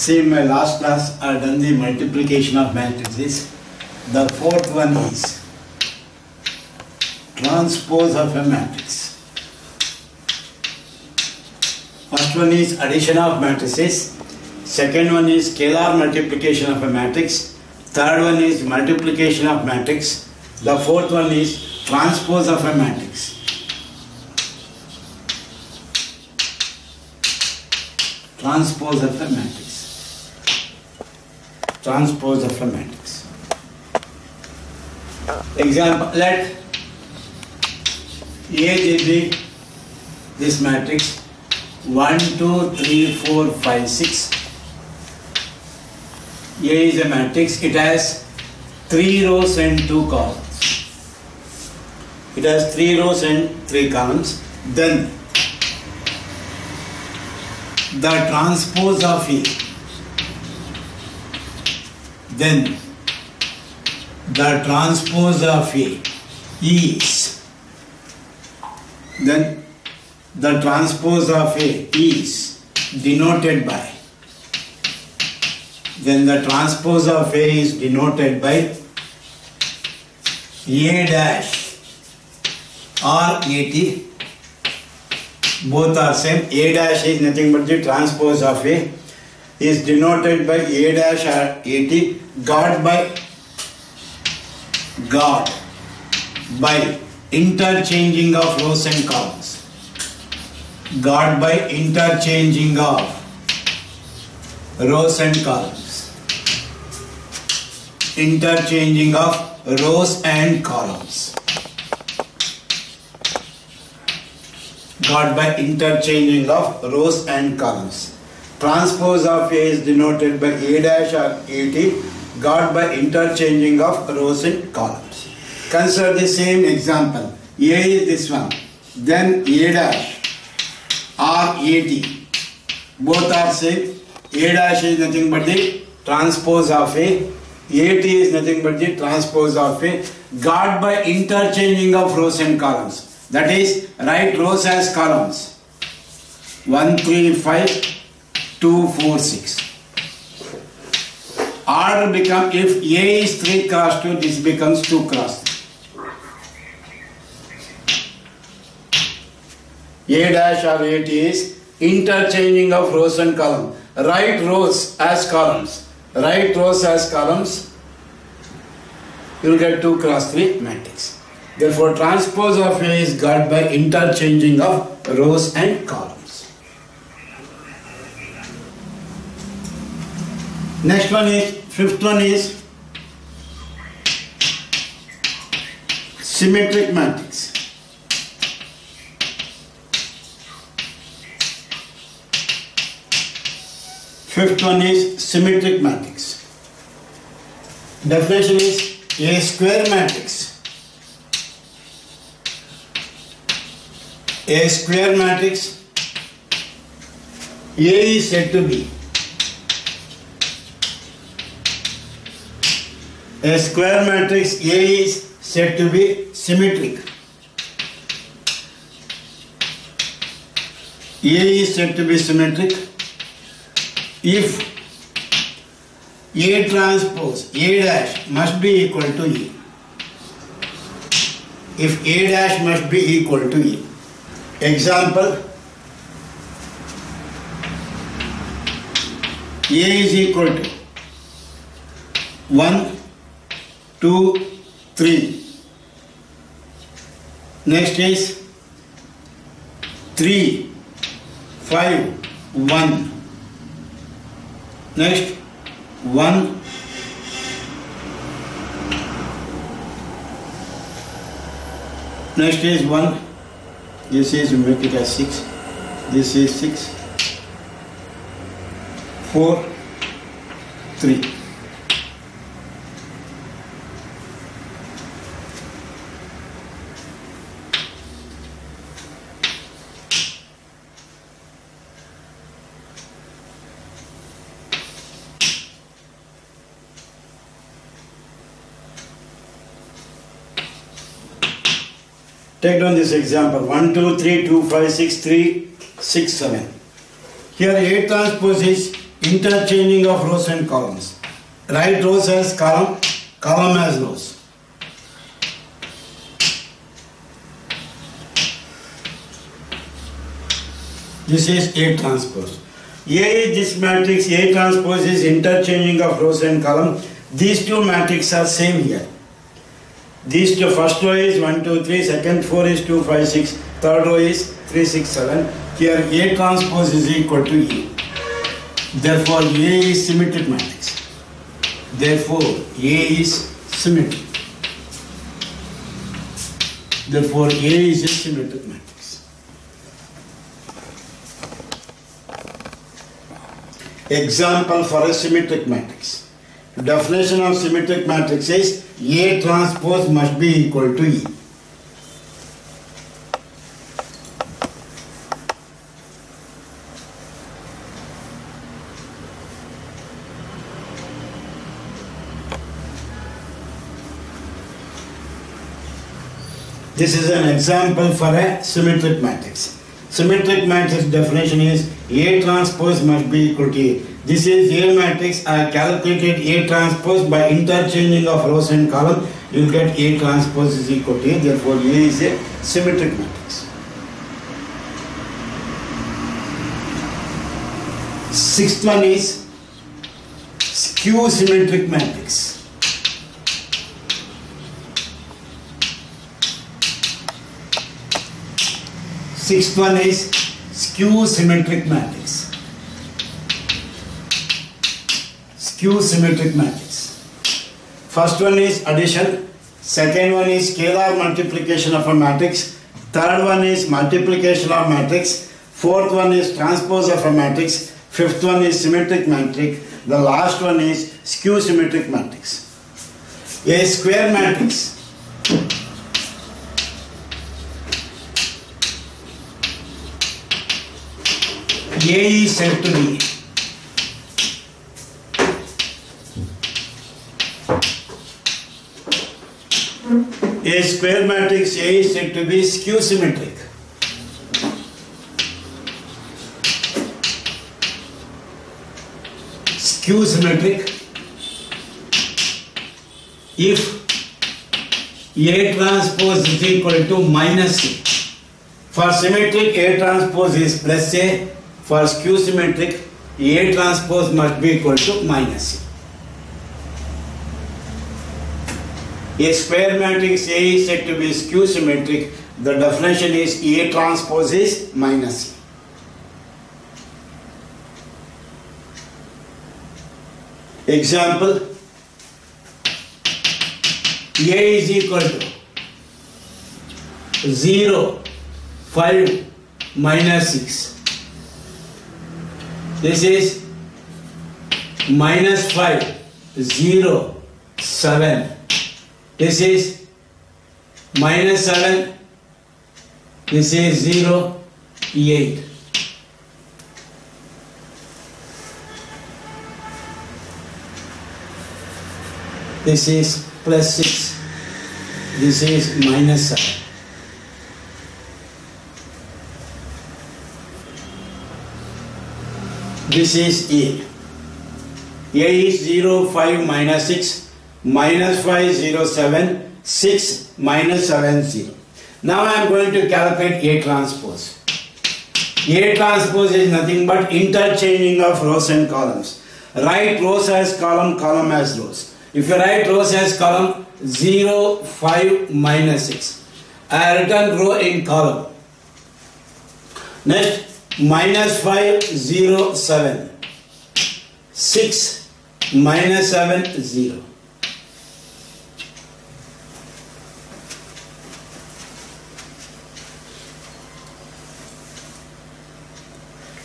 See, in my last class I have done the multiplication of matrices. The fourth one is transpose of a matrix. First one is addition of matrices. Second one is scalar multiplication of a matrix. Third one is multiplication of matrix. The fourth one is transpose of a matrix. Transpose of a matrix. Transpose of a matrix. Example, let A be this matrix 1, 2, 3, 4, 5, 6. A is a matrix. It has 3 rows and 2 columns. It has 3 rows and 3 columns. Then the transpose of A. Then the transpose of A is. Then the transpose of A is denoted by. Then the transpose of A is denoted by A dash or AT. Both are same. A dash is nothing but the transpose of A, is denoted by A dash or AT, got by interchanging of rows and columns. Got by interchanging of rows and columns. Interchanging of rows and columns. Got by interchanging of rows and columns. Transpose of A is denoted by A dash or AT, got by interchanging of rows and columns. Consider the same example. A is this one. Then A dash or AT. Both are same. A dash is nothing but the transpose of A. AT is nothing but the transpose of A, got by interchanging of rows and columns. That is, write rows as columns. 1, 3, 5, 2, 4, 6. Order becomes, if A is 3 cross 2, this becomes 2 cross 3. A dash or AT is interchanging of rows and columns. Write rows as columns. Write rows as columns. You will get 2 cross 3 matrix. Therefore, transpose of A is got by interchanging of rows and columns. Next one is, fifth one is symmetric matrix. Fifth one is symmetric matrix. Definition is A square matrix. A square matrix, A is said to be a square matrix. A is said to be symmetric. A is said to be symmetric if A transpose A dash must be equal to E. If A dash must be equal to E. Example, A is equal to 1, 2, 3. Next is 3, 5, 1. Next 1, next is 1. This is, make it as 6. This is 6, 4, 3. Take down this example. 1, 2, 3, 2, 5, 6, 3, 6, 7. Here A transpose is interchanging of rows and columns. Write rows as column, column as rows. This is A transpose. A is this matrix, A transpose is interchanging of rows and column. These two matrices are same here. These two, first row is 1, 2, 3, second 4 is 2, 5, 6, third row is 3, 6, 7. Here A transpose is equal to E. Therefore A is symmetric matrix. Therefore A is symmetric. Therefore A is a symmetric matrix. Example for a symmetric matrix. Definition of symmetric matrix is A transpose must be equal to E. This is an example for a symmetric matrix. Symmetric matrix definition is A transpose must be equal to A. This is A matrix. I calculated A transpose by interchanging of rows and columns. You will get A transpose is equal to A. Therefore, A is a symmetric matrix. Sixth one is skew symmetric matrix. Sixth one is skew symmetric matrix. Skew symmetric matrix. First one is addition. Second one is scalar multiplication of a matrix. Third one is multiplication of matrix. Fourth one is transpose of a matrix. Fifth one is symmetric matrix. The last one is skew symmetric matrix. A square matrix. A is said to be a square matrix. A is said to be skew symmetric. Skew symmetric if A transpose is equal to minus A. For symmetric, A transpose is plus A. For skew symmetric, A transpose must be equal to minus A. A square matrix A is said to be skew symmetric. The definition is A transpose is minus A. Example, A is equal to 0, 5, minus 6. This is minus 5, 0, 7. This is minus 7. This is 0, 8. This is plus 6. This is minus 7. This is A. A is 0, 5, minus 6, minus 5, 0, 7, 6, minus 7, 0. Now I am going to calculate A transpose. A transpose is nothing but interchanging of rows and columns. Write rows as column, column as rows. If you write rows as column, 0, 5, minus 6. I have written row in column. Next, minus 5, 0, 7. 6, minus 7, 0.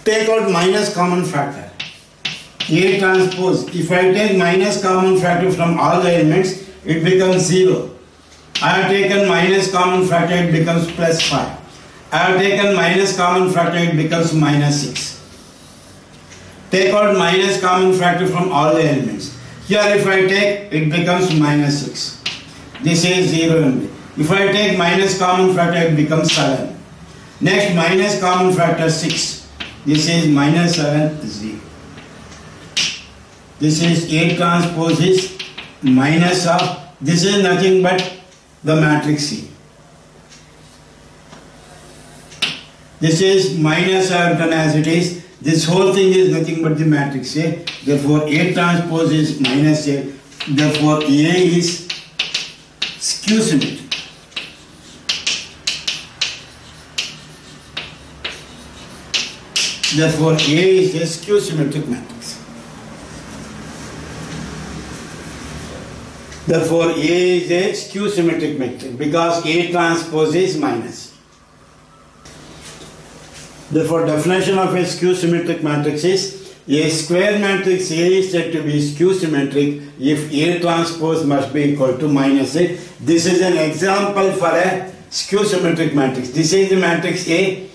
Take out minus common factor. A transpose. If I take minus common factor from all the elements, it becomes 0. I have taken minus common factor, it becomes plus 5. I have taken minus common factor, it becomes minus 6. Take out minus common factor from all the elements. Here if I take, it becomes minus 6. This is 0 only. If I take minus common factor, it becomes 7. Next, minus common factor 6. This is minus 7, 0. This is A transpose is minus of, this is nothing but the matrix C. This is minus I have done as it is. This whole thing is nothing but the matrix A. Therefore, A transpose is minus A. Therefore, A is skew symmetric. Therefore, A is a skew symmetric matrix. Therefore, A is a skew symmetric matrix because A transpose is minus. Therefore, definition of a skew symmetric matrix is a square matrix A is said to be skew symmetric if A transpose must be equal to minus A. This is an example for a skew symmetric matrix. This is the matrix A.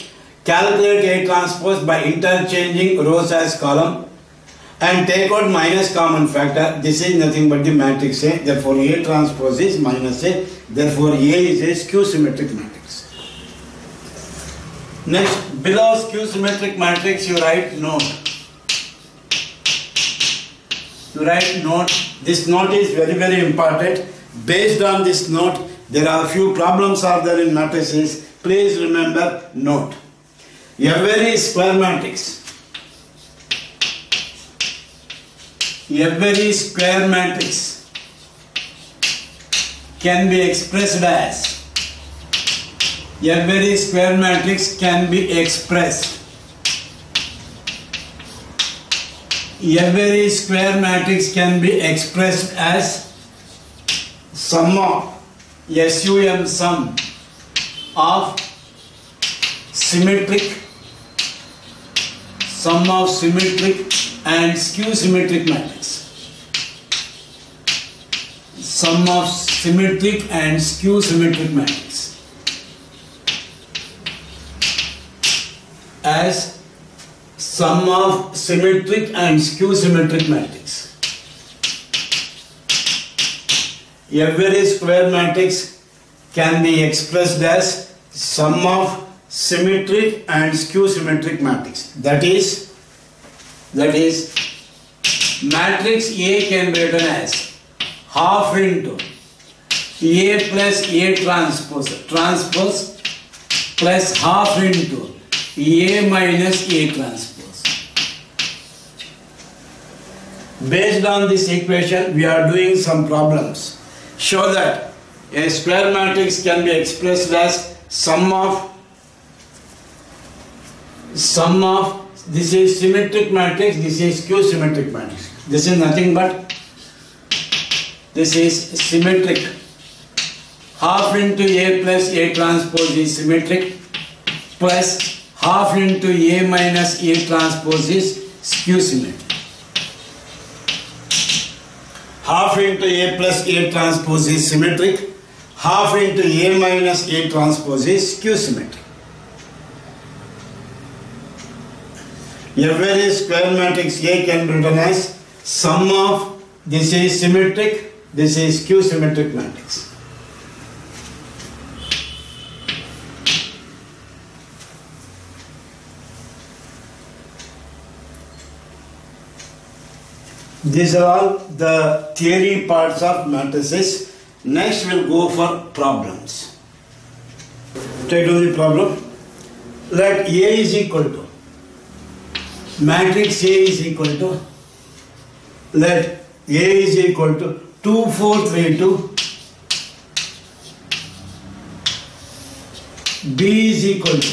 Calculate A transpose by interchanging rows as column and take out minus common factor. This is nothing but the matrix A. Therefore, A transpose is minus A. Therefore, A is a skew symmetric matrix. Next, below skew symmetric matrix, you write note. You write note. This note is very, very important. Based on this note, there are few problems are there in matrices. Please remember note. Every square matrix. Every square matrix can be expressed as. Every square matrix can be expressed. Every square matrix can be expressed as sum of SUM sum of symmetric and skew symmetric matrix. Sum of symmetric and skew symmetric matrix as sum of symmetric and skew symmetric matrix. Every square matrix can be expressed as sum of symmetric and skew symmetric matrix. That is matrix A can be written as half into A plus A transpose plus half into A minus A transpose. Based on this equation, we are doing some problems. Show that a square matrix can be expressed as sum of this is symmetric matrix, this is skew symmetric matrix. This is nothing but this is symmetric. Half into A plus A transpose is symmetric plus half into A minus A transpose is skew symmetric. Half into A plus A transpose is symmetric. Half into A minus A transpose is skew symmetric. Every square matrix A can be written as sum of this is symmetric, this is skew symmetric matrix. These are all the theory parts of matrices. Next we'll go for problems. Take to the problem. Let A is equal to matrix A is equal to, let A is equal to 2, 4, 3, 2, B is equal to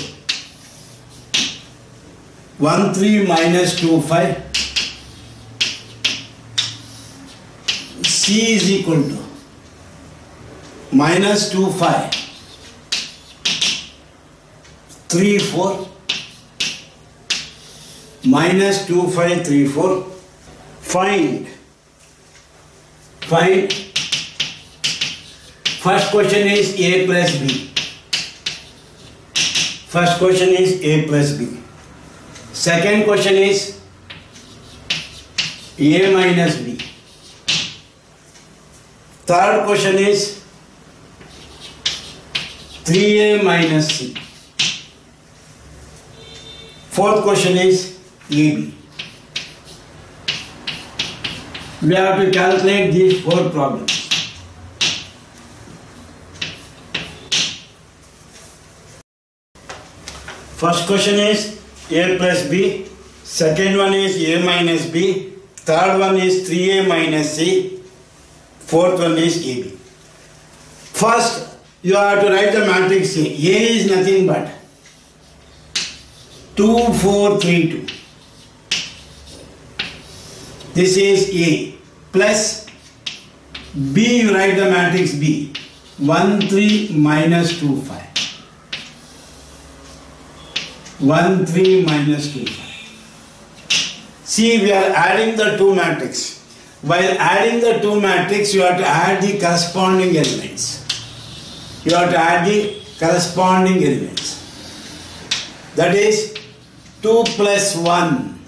1, 3 minus 2, 5, C is equal to minus 2, 5, 3, 4, minus 2, 5, 3, 4. Find. First question is A plus B. First question is A plus B. Second question is A minus B. Third question is 3A minus C. Fourth question is AB. We have to calculate these 4 problems. First question is A plus B. Second one is A minus B. Third one is 3A minus C. Fourth one is AB. First, you have to write the matrix A. A is nothing but 2, 4, 3, 2. This is A. Plus B, you write the matrix B. 1, 3, minus 2, 5. 1, 3, minus 2, 5. See, we are adding the 2 matrix. While adding the 2 matrix, you have to add the corresponding elements. You have to add the corresponding elements. That is 2 plus 1.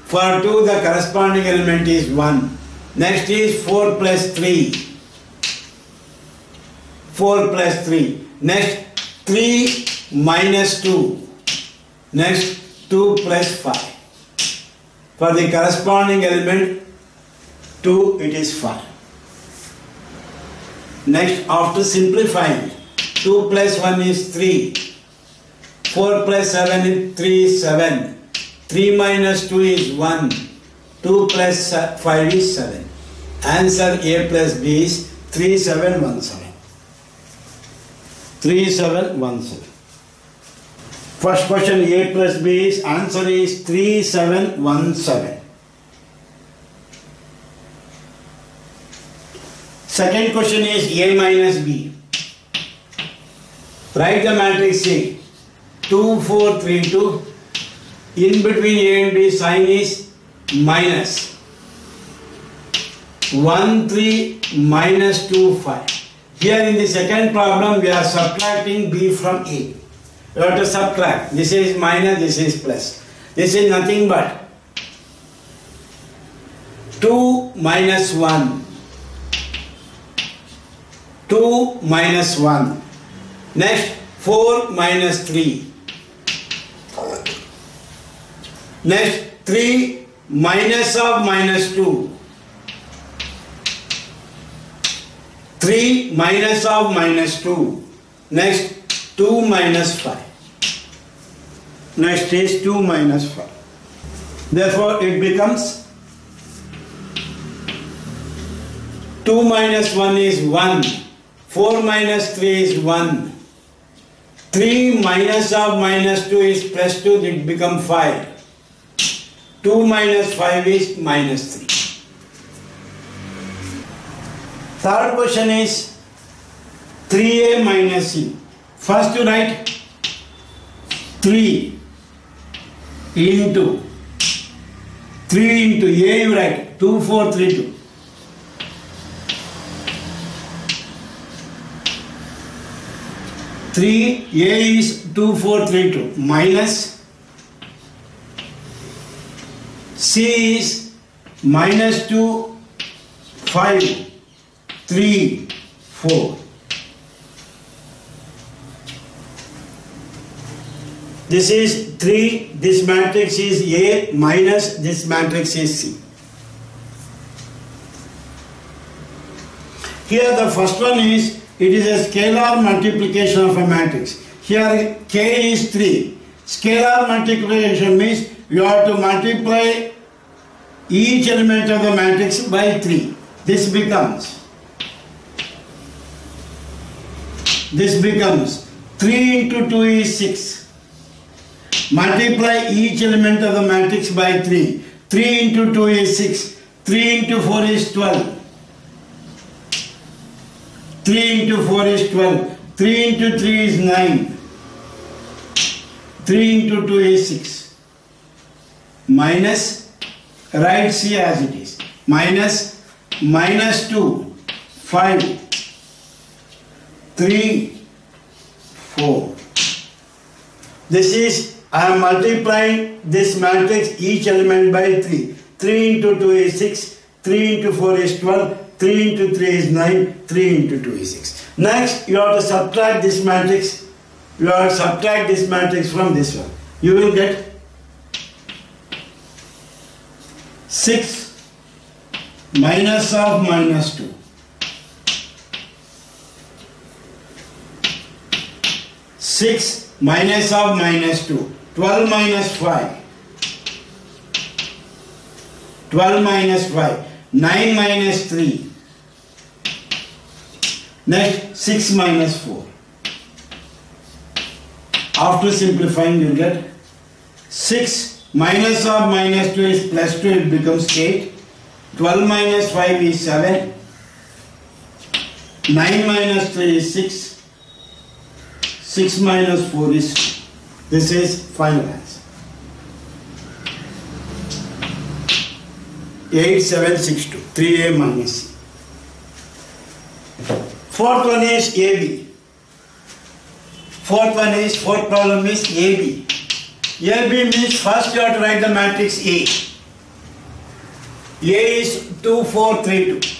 For 2, the corresponding element is 1. Next is 4 plus 3. 4 plus 3. Next 3 minus 2. Next 2 plus 5. For the corresponding element 2, it is 5. Next, after simplifying, 2 plus 1 is 3. 4 plus 7 is 3 is 7. 3 minus 2 is 1. 2 plus 5 is 7. Answer A plus B is 3717. 3717. First question A plus B is answer is 3717. Second question is A minus B. Write the matrix A. 2, 4, 3, 2. In between A and B sign is minus. 1, 3, minus 2, 5. Here in the second problem we are subtracting B from A. You have to subtract. This is minus, this is plus. This is nothing but 2 minus 1. 2 minus 1. Next 4 minus 3. Next 3 minus of minus 2. 3 minus of minus 2. Next 2 minus 5. Next is 2 minus 5. Therefore it becomes 2 minus 1 is 1. 4 minus 3 is 1. 3 minus of minus 2 is plus 2, it becomes 5. 2 minus 5 is minus 3. Third question is 3A minus C. First you write 3 into 3 into A you write 2, 4, 3, 2. 3 A is 2, 4, 3, 2 minus C is minus 2, 5, 3, 4. This is 3, this matrix is A minus this matrix is C. Here the first one is, it is a scalar multiplication of a matrix. Here K is 3. Scalar multiplication means you have to multiply each element of the matrix by 3. This becomes 3 into 2 is 6. Multiply each element of the matrix by 3. 3 into 2 is 6. 3 into 4 is 12. 3 into 4 is 12. 3 into 3 is 9. 3 into 2 is 6. Minus, write C as it is. Minus 2, 5, 3, 4. This is, I am multiplying this matrix each element by 3. 3 into 2 is 6. 3 into 4 is 12. 3 into 3 is 9. 3 into 2 is 6. Next, you have to subtract this matrix. You have to subtract this matrix from this one. You will get 6 minus of minus 2. 6 minus of minus 2. 12 minus 5. 12 minus 5. 9 minus 3. Next 6 minus 4. After simplifying you will get 6 minus of minus 2 is plus 2, it becomes 8. 12 minus 5 is 7. 9 minus 3 is 6. 6 minus 4 is 2. This is final answer. 8762. 3a minus c. Fourth one is AB. Fourth problem is AB. AB means first you have to write the matrix A. A is 2, 4, 3, 2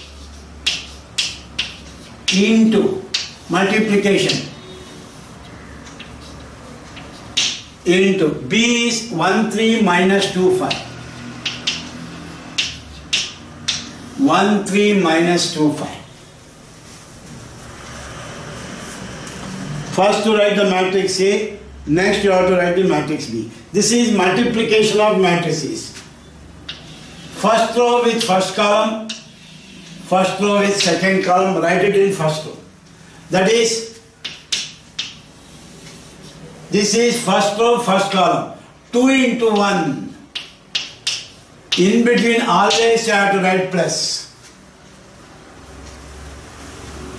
into multiplication into B is 1, 3 minus 2, 5. 1, 3 minus 2, 5. First to write the matrix A, next you have to write the matrix B. This is multiplication of matrices. First row with first column, first row with second column, write it in first row. That is, this is first row, first column. 2 into 1. In between always you have to write plus.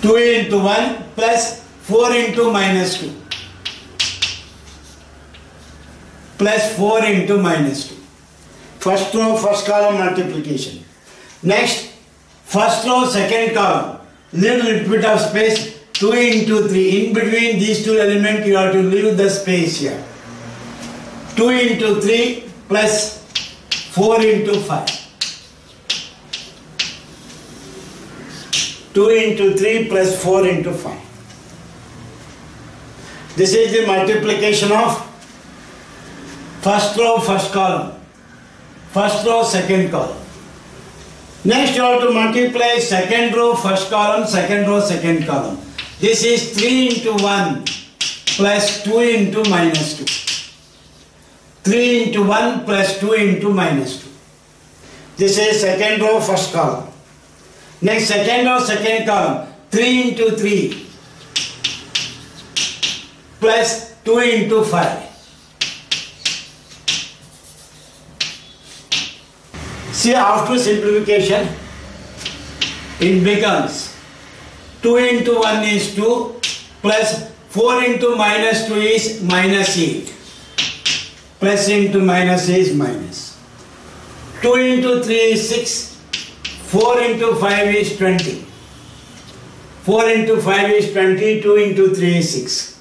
2 into 1 plus 4 into minus 2. Plus 4 into minus 2. First row, first column multiplication. Next, first row, second column. Little bit of space, 2 into 3. In between these two elements, you have to leave the space here. 2 into 3 plus 4 into 5. 2 into 3 plus 4 into 5. This is the multiplication of first row, first column. First row, second column. Next you have to multiply second row, first column, second row, second column. This is 3 into 1 plus 2 into minus 2. 3 into 1 plus 2 into minus 2. This is second row, first column. Next second row, second column. 3 into 3 plus 2 into 5. See, after simplification, it becomes 2 into 1 is 2 plus 4 into minus 2 is minus 8. Plus into minus is minus. 2 into 3 is 6. 4 into 5 is 20. 4 into 5 is 20. 2 into 3 is 6.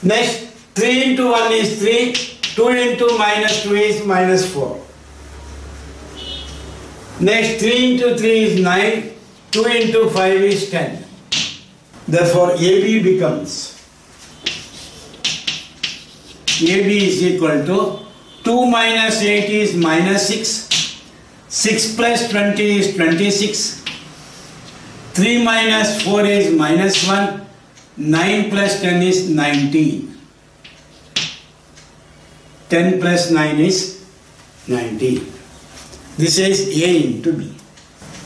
Next, 3 into 1 is 3. 2 into minus 2 is minus 4. Next, 3 into 3 is 9. 2 into 5 is 10. Therefore, AB becomes, AB is equal to 2 minus 8 is minus 6. 6 plus 20 is 26. 3 minus 4 is minus 1. 9 plus 10 is 19. 10 plus 9 is 19. This is A into B.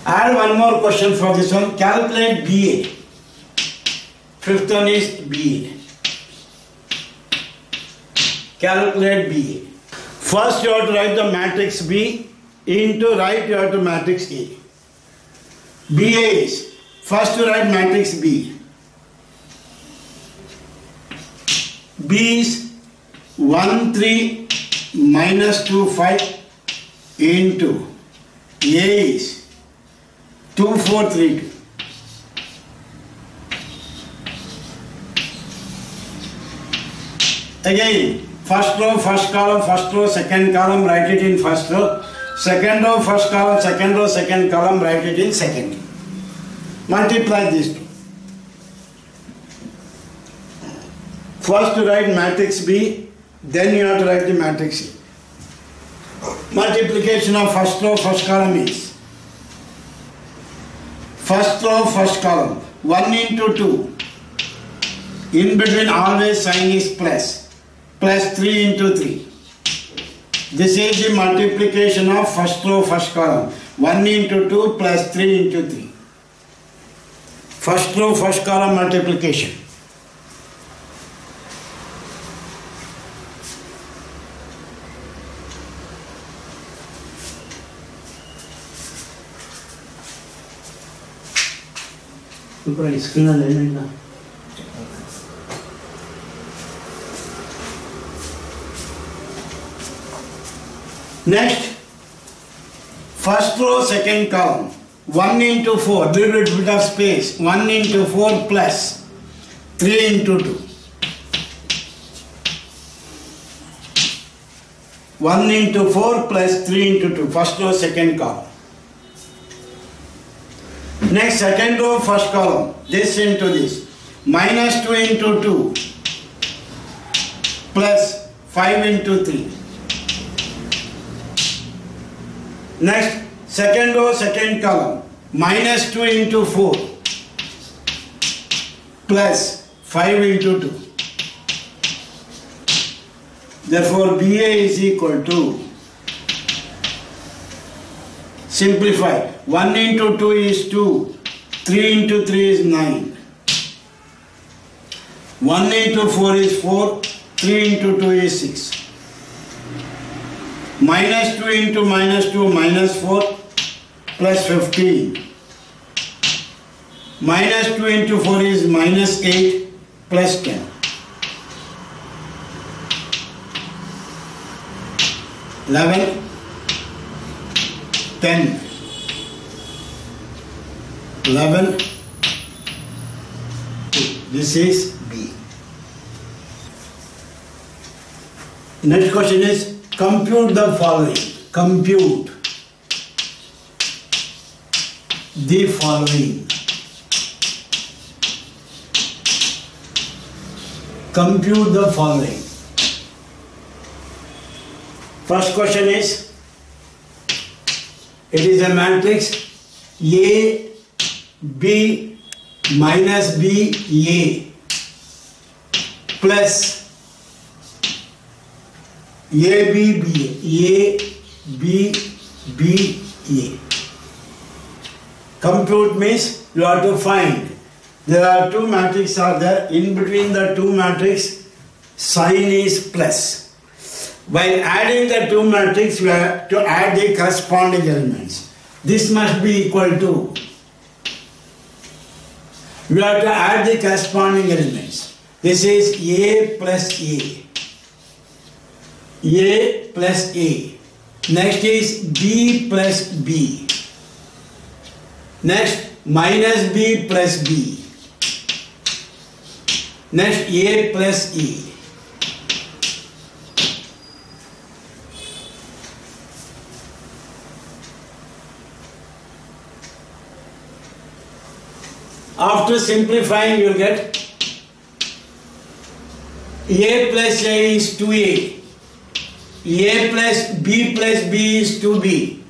Add one more question for this one. Calculate BA. Fifth one is BA. Calculate BA. First you have to write the matrix B. Into right you have to matrix A. BA is, first you write matrix B. B is 1, 3 minus 2, 5 into A is 2, 4, 3, 2. Again, first row, first column, first row, second column, write it in first row. Second row, first column, second row, second column, write it in second. Multiply these two. First to write matrix B, then you have to write the matrix A. Multiplication of first row, first column is First row, first column. 1 into 2. In between always sign is plus. Plus 3 into 3. This is the multiplication of first row, first column. 1 into 2 plus 3 into 3. First row, first column multiplication. Next, first row, second column. 1 into 4, little bit of space. 1 into 4 plus 3 into 2. 1 into 4 plus 3 into 2. First row, second column. Next, second row, first column. This into this. Minus 2 into 2 plus 5 into 3. Next, second row, second column. Minus 2 into 4 plus 5 into 2. Therefore, BA is equal to, simplify. 1 into 2 is 2. 3 into 3 is 9. 1 into 4 is 4. 3 into 2 is 6. Minus 2 into minus 2, minus 4 plus 15. Minus 2 into 4 is minus 8 plus 10. 11, 10. 11, 2. This is B. Next question is, compute the following. Compute the following. Compute the following. First question is, it is a matrix A, B, minus B, A, plus A, B, B, A, B, B, A. Compute means you have to find. There are two matrices are there. In between the two matrices, sign is plus. While adding the two matrices, we have to add the corresponding elements. This must be equal to. You have to add the corresponding elements. This is A plus A. A plus A. Next is B plus B. Next, minus B plus B. Next, A plus A. After simplifying, you will get A plus A is 2A. A plus B is 2B.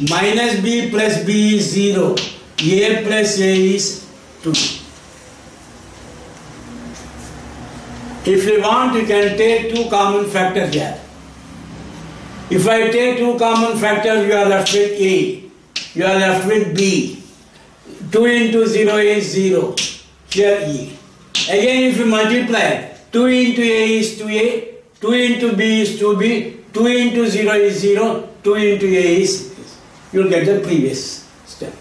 Minus B plus B is 0. A plus A is 2. If you want, you can take two common factors here. If I take two common factors, you are left with A. You are left with B. 2 into 0 is 0. Here E. Again, if you multiply, 2 into A is 2A. 2 into B is 2B. 2 into 0 is 0. 2 into A is, you will get the previous step.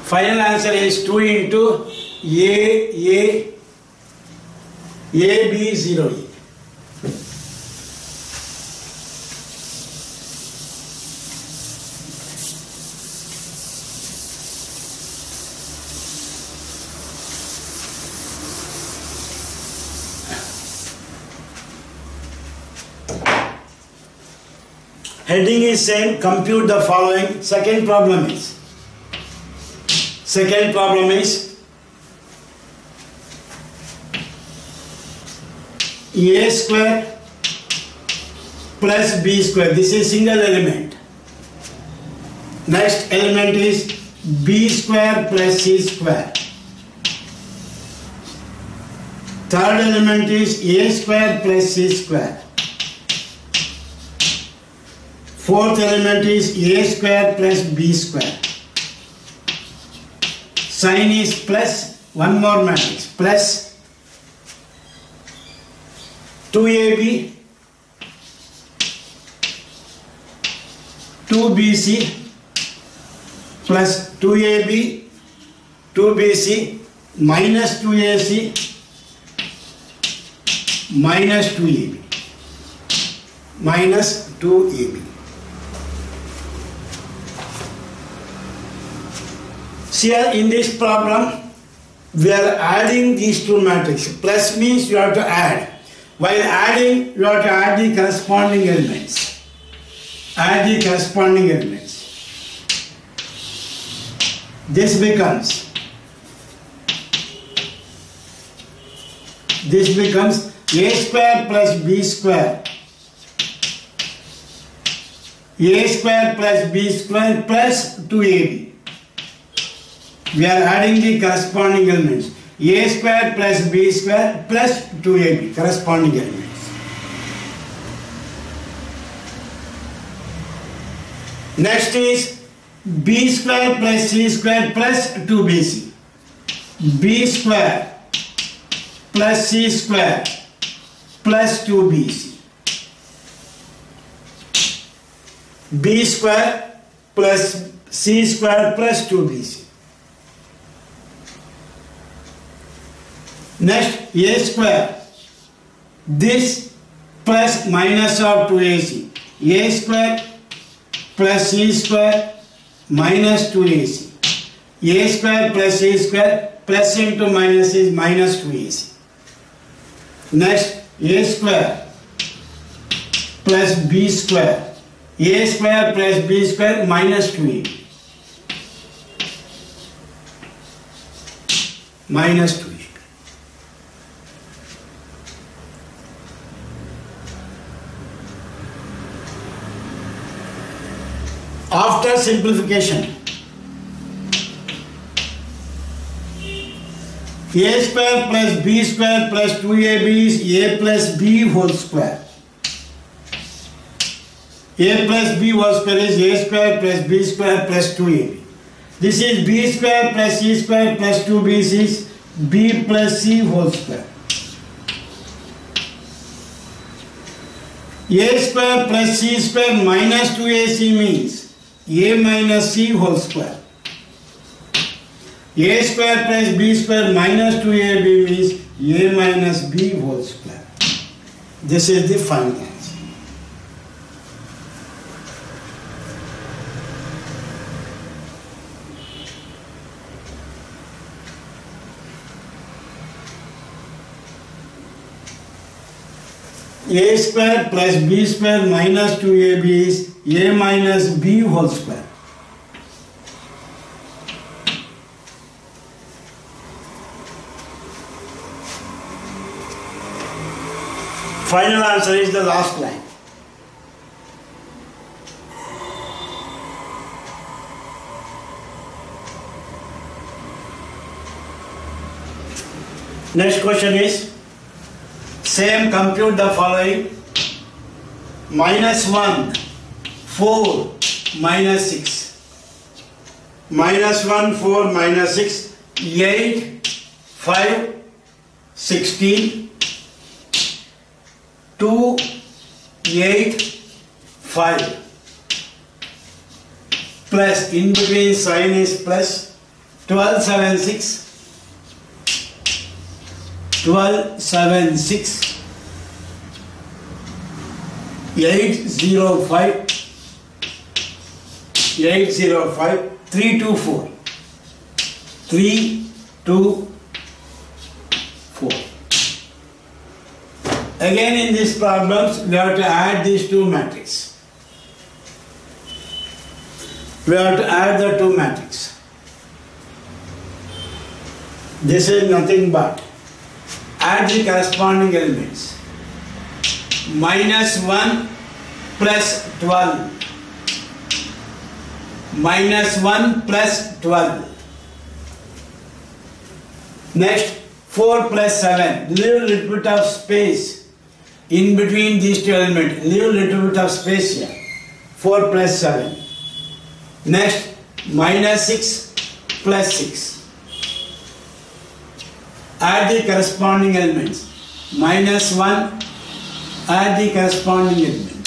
Final answer is 2 into A, B, 0. Heading is same, compute the following. Second problem is A square plus b square. This is single element. Next element is b square plus c square. Third element is a square plus c square. Fourth element is a square plus b square. Sign is plus, one more matrix, plus 2ab, 2bc, plus 2ab, 2bc, minus 2ac, minus 2ab, minus 2ab. Here in this problem, we are adding these two matrices. Plus means you have to add. While adding, you have to add the corresponding elements. Add the corresponding elements. This becomes a square plus b square. A square plus b square plus 2ab. We are adding the corresponding elements. A square plus b square plus 2ab, corresponding elements. Next is b square plus c square plus 2bc. B square plus c square plus 2bc. B square plus c square plus 2bc. Next, a square, this plus minus of 2ac, a square plus c square minus 2ac, a square plus c square plus into minus is minus 2ac. Next, a square plus b square, a square plus b square minus 2a, minus 2a. After simplification, a square plus b square plus 2ab is a plus b whole square. A plus b whole square is a square plus b square plus 2ab. This is b square plus c square plus 2bc is b plus c whole square. A square plus c square minus 2ac means a minus c whole square. A square plus b square minus 2ab means a minus b whole square. This is the final answer. A square plus b square minus 2ab is a minus b whole square. Final answer is the last line. Next question is, same, compute the following: minus 1, 4, minus 6. Minus 1, 4, minus 6, 8, 5, 16, 2, 8, 5. Plus, in between sign is plus, 12, 7, 6. 12, 7, 6, 8, 0, 5, 8, 0, 5, 3, 2, 4, 3, 2, 4. Again in these problems, we have to add these two matrices. We have to add the two matrices. This is nothing but add the corresponding elements. Minus 1 plus 12 minus 1 plus 12. Next 4 plus 7. Little bit of space in between these two elements. Little bit of space here. 4 plus 7. Next minus 6 plus 6. Add the corresponding elements. Minus 1. Add the corresponding elements.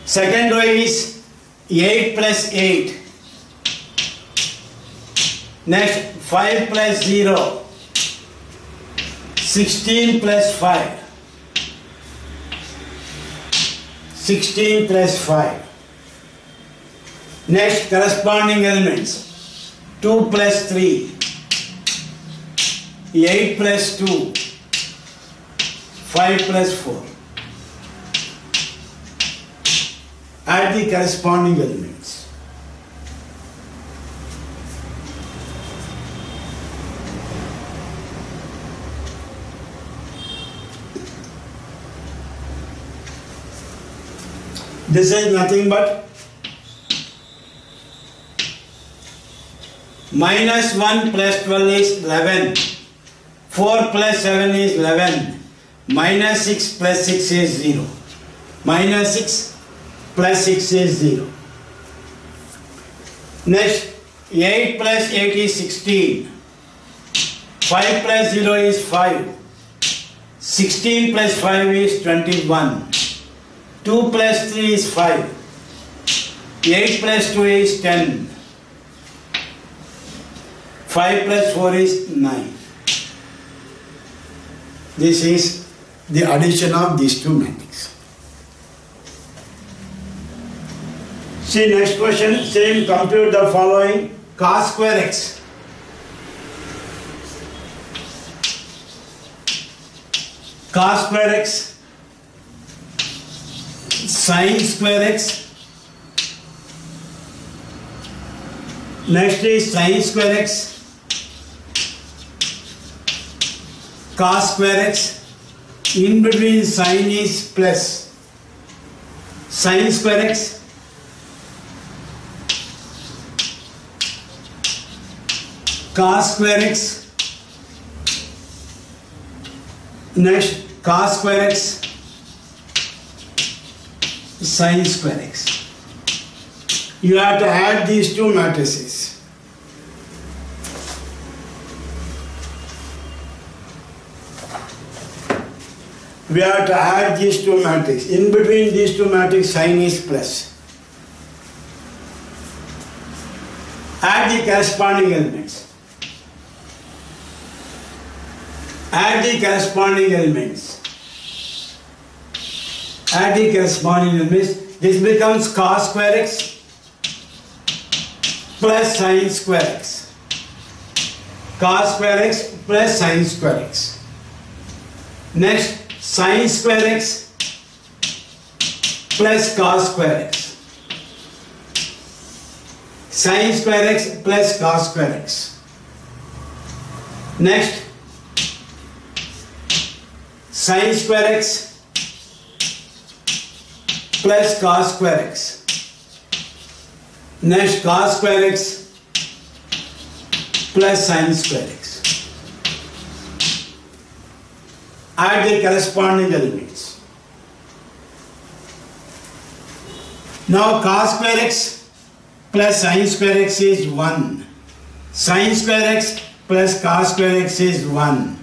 Second row is 8 plus 8. Next 5 plus 0. 16 plus 5. 16 plus 5. Next corresponding elements. 2 plus 3. 8 plus 2. 5 plus 4. Add the corresponding elements. This is nothing but minus 1 plus 12 is 11. 4 plus 7 is 11. Minus 6 plus 6 is 0. Minus 6 plus 6 is 0. Next 8 plus 8 is 16. 5 plus 0 is 5. 16 plus 5 is 21. 2 plus 3 is 5. 8 plus 2 is 10. 5 plus 4 is 9. This is the addition of these two matrices. See next question, same, compute the following. Cos square x. Cos square x. Sin square x. Next is sin square x. Cos square x. In between sin is plus. Sin square x. Cos square x. Next cos square x. Sin square x. You have to add these two matrices. We have to add these two matrices. In between these two matrices, sin is plus. Add the corresponding elements. Add the corresponding elements. Add the corresponding elements. This becomes cos square x plus sin square x. Cos square x plus sin square x. Next, sin square x plus cos square x. Sin square x plus cos square x. Next, sin square x plus cos square x. Next, cos square x plus sin square x. Add the corresponding elements. Now cos square x plus sin square x is 1. Sin square x plus cos square x is 1.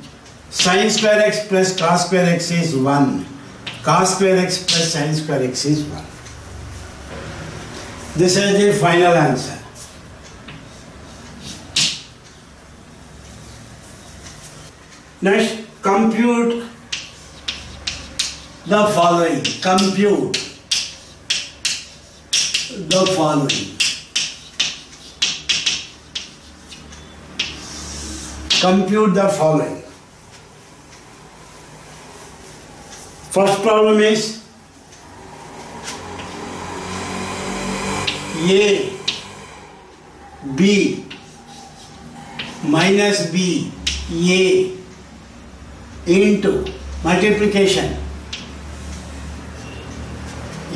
Sin square x plus cos square x is 1. Cos square x plus sin square x is 1. This is the final answer. Next, compute the following. Compute the following. Compute the following. First problem is A, B minus B, A into multiplication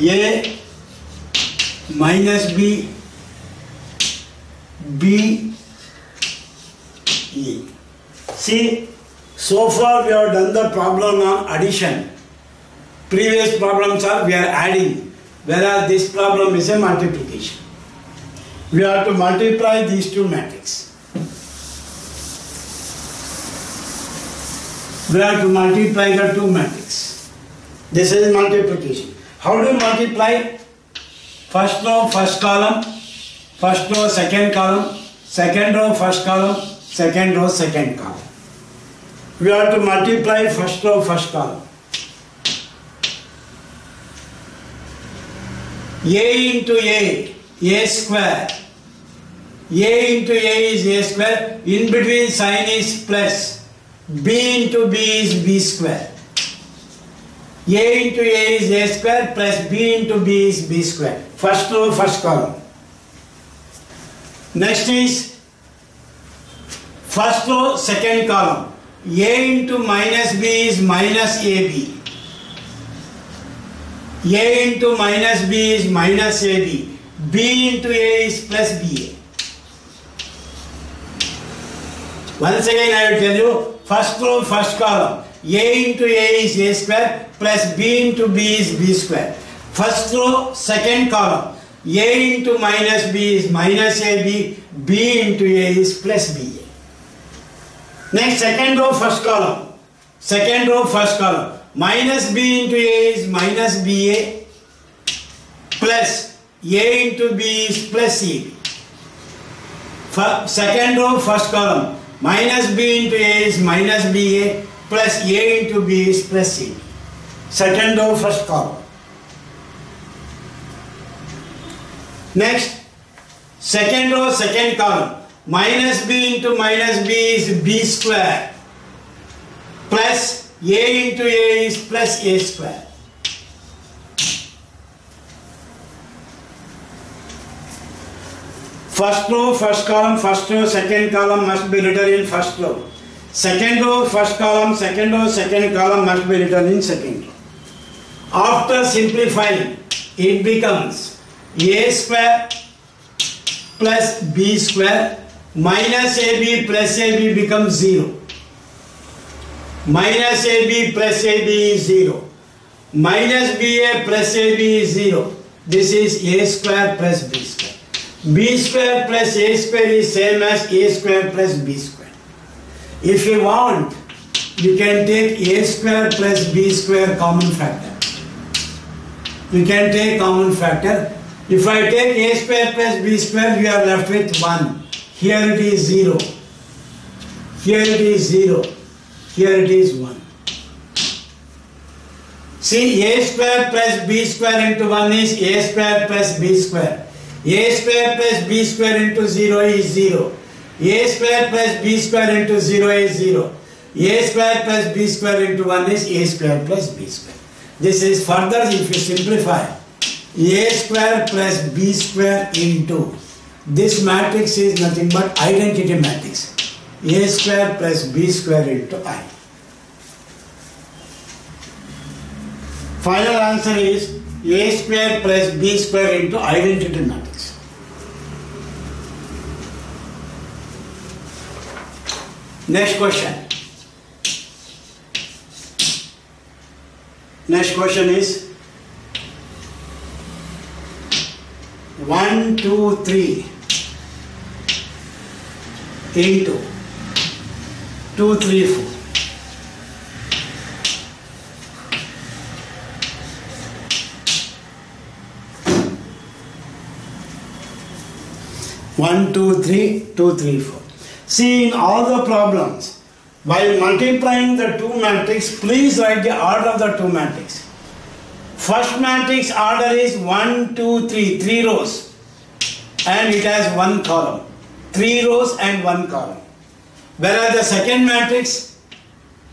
A minus B, B, A. See, so far we have done the problem on addition. Previous problems are we are adding, whereas this problem is a multiplication. We have to multiply these two matrices. We have to multiply the two matrices. This is multiplication. How do you multiply? First row, first column, first row, second column, second row, first column, second row, second column. We have to multiply first row, first column. A into A square. A into A is A square. In between sign is plus. B into B is B square. A into A is A square plus B into B is B square. First row, first column. Next is first row, second column. A into minus B is minus AB. A into minus B is minus AB. B into A is plus BA. Once again I will tell you, first row, first column. A into A is A square plus B into B is B square. First row, second column. A into minus B is minus AB. B into A is plus BA. Next, second row, first column. Second row, first column. Minus B into A is minus BA plus A into B is plus AB. Second row, first column. Minus B into A is minus BA plus A into B is plus AB. Second row, first column. Next, second row, second column. Minus B into minus B is B square plus A into A is plus A square. First row, first column, first row, second column must be written in first row. Second row, first column, second row, second column must be written in second row. After simplifying, it becomes A square plus B square minus AB plus AB becomes 0. Minus AB plus AB is 0. Minus BA plus AB is 0. This is A square plus B square. B square plus A square is same as A square plus B square. If you want, you can take A square plus B square common factor. You can take common factor. If I take A square plus B square, we are left with 1. Here it is 0. Here it is 0. Here it is 1. See, A square plus B square into 1 is A square plus B square. A square plus B square into 0 is 0. A square plus B square into 0 is 0. A square plus B square into 1 is A square plus B square. This is further, if you simplify, A square plus B square into, this matrix is nothing but identity matrix. A square plus B square into I. Final answer is A square plus B square into identity matrix. Next question. Next question is 1, 2, 3 into 2, 3, 4. One, two, three, 2, 3, 4. See, in all the problems, while multiplying the two matrix, please write the order of the two matrix. First matrix order is 1, 2, 3, 3 rows, and it has 1 column. 3 rows and 1 column. Whereas the second matrix,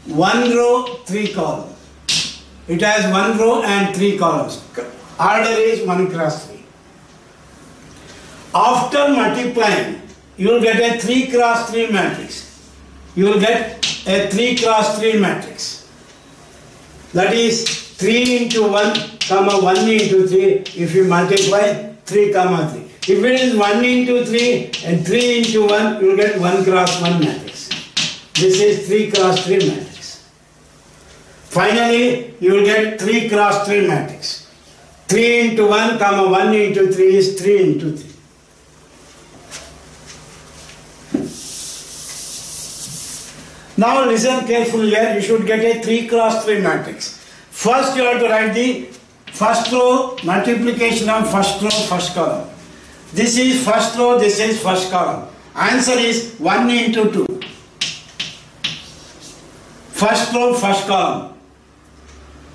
1 row, 3 columns. It has 1 row and 3 columns. Order is 1 cross 3. After multiplying, you will get a 3 cross 3 matrix. You will get a 3 cross 3 matrix. That is 3 into 1, comma 1 into 3, if you multiply 3, comma 3. If it is 1 into 3 and 3 into 1, you will get 1 cross 1 matrix. This is 3 cross 3 matrix. Finally, you will get 3 cross 3 matrix. 3 into 1, comma 1 into 3 is 3 into 3. Now listen carefully here, you should get a 3 cross 3 matrix. First you have to write the first row multiplication of first row, first column. This is first row, this is first column. Answer is 1 into 2. First row, first column.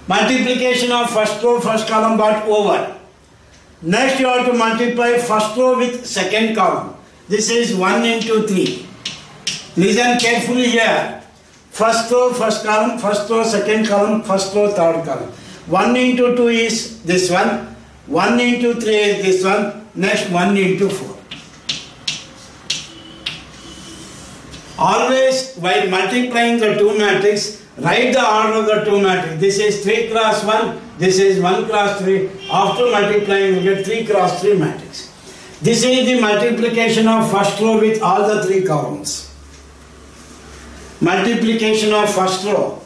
Multiplication of first row, first column got over. Next you have to multiply first row with second column. This is 1 into 3. Listen carefully here. First row, first column, first row, second column, first row, third column. 1 into 2 is this one. 1 into 3 is this one. Next 1 into 4. Always while multiplying the two matrix, write the order of the two matrix. This is 3 cross 1, this is 1 cross 3. After multiplying you get 3 cross 3 matrix. This is the multiplication of first row with all the 3 columns. Multiplication of first row.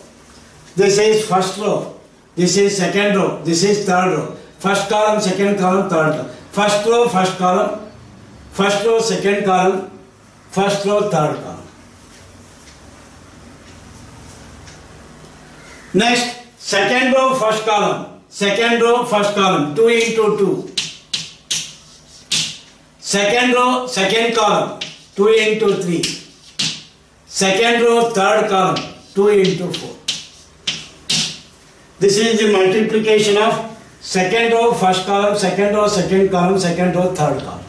This is first row. This is second row. This is third row. First column, second column, third column. First row, first column. First row, second column. First row, third column. Next, second row, first column. Second row, first column. 2 into 2. Second row, second column. 2 into 3. Second row, third column. 2 into 4. This is the multiplication of second row, first column, second row, second column, second row, third column.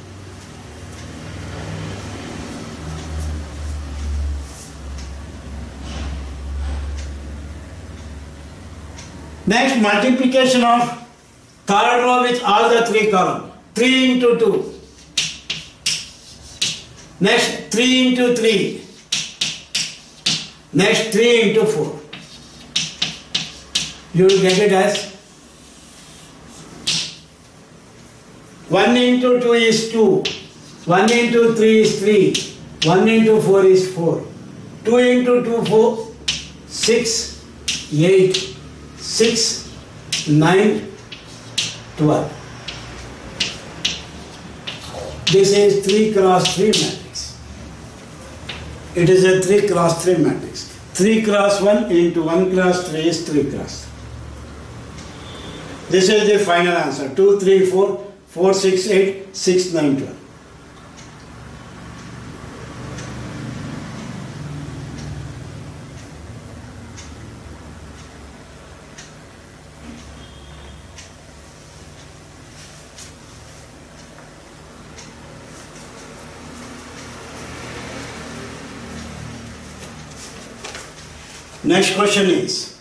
Next, multiplication of third row with all the 3 columns. 3 into 2. Next, 3 into 3. Next, 3 into 4. You will get it as 1 into 2 is 2. 1 into 3 is 3. 1 into 4 is 4. 2 into 2, 4. 6, 8, 6, 9, 12. This is 3 cross 3 matrix. It is a 3 cross 3 matrix. 3 cross 1 into 1 cross 3 is 3 cross 3. This is the final answer. 2, 3, 4, 4, 6, 8, 6, 9, 12. Next question is,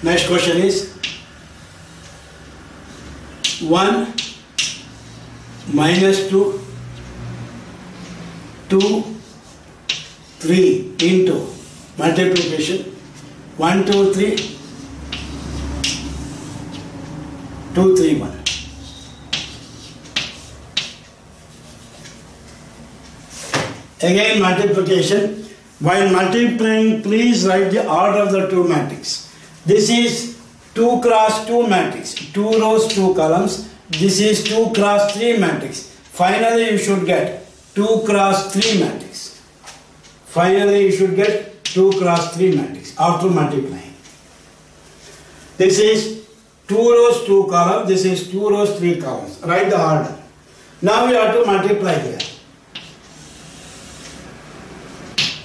next question is 1 minus 2, 2, 3 into multiplication 1, 2, 3, 2, 3, 1. Again multiplication. While multiplying, please write the order of the two matrix. This is 2 cross 2 matrix. 2 rows, 2 columns. This is 2 cross 3 matrix. Finally, you should get 2 cross 3 matrix. Finally, you should get 2 cross 3 matrix after multiplying. This is 2 rows, 2 columns. This is 2 rows, 3 columns. Write the order. Now we have to multiply here.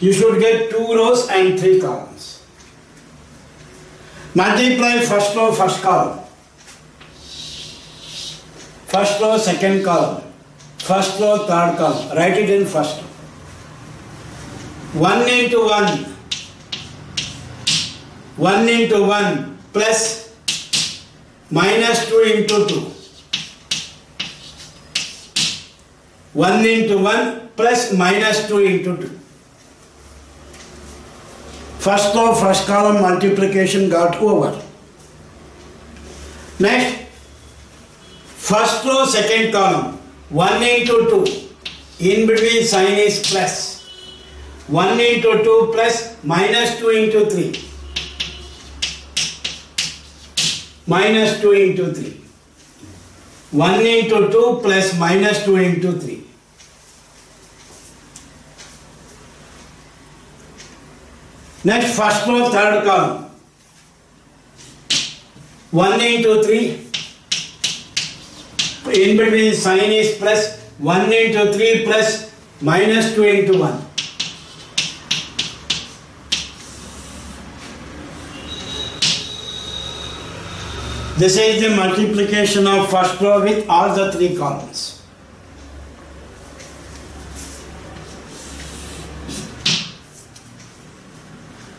You should get 2 rows and 3 columns. Multiply first row, first column. First row, second column. First row, third column. Write it in first row. 1 into 1. 1 into 1 plus minus 2 into 2. 1 into 1 plus minus 2 into 2. First row, first column multiplication got over. Next, first row, second column, 1 into 2, in between sign is plus. 1 into 2 plus minus 2 into 3. Minus 2 into 3. 1 into 2 plus minus 2 into 3. Next, first row, third column. 1 into 3. In between sign is plus. 1 into 3 plus minus 2 into 1. This is the multiplication of first row with all the 3 columns.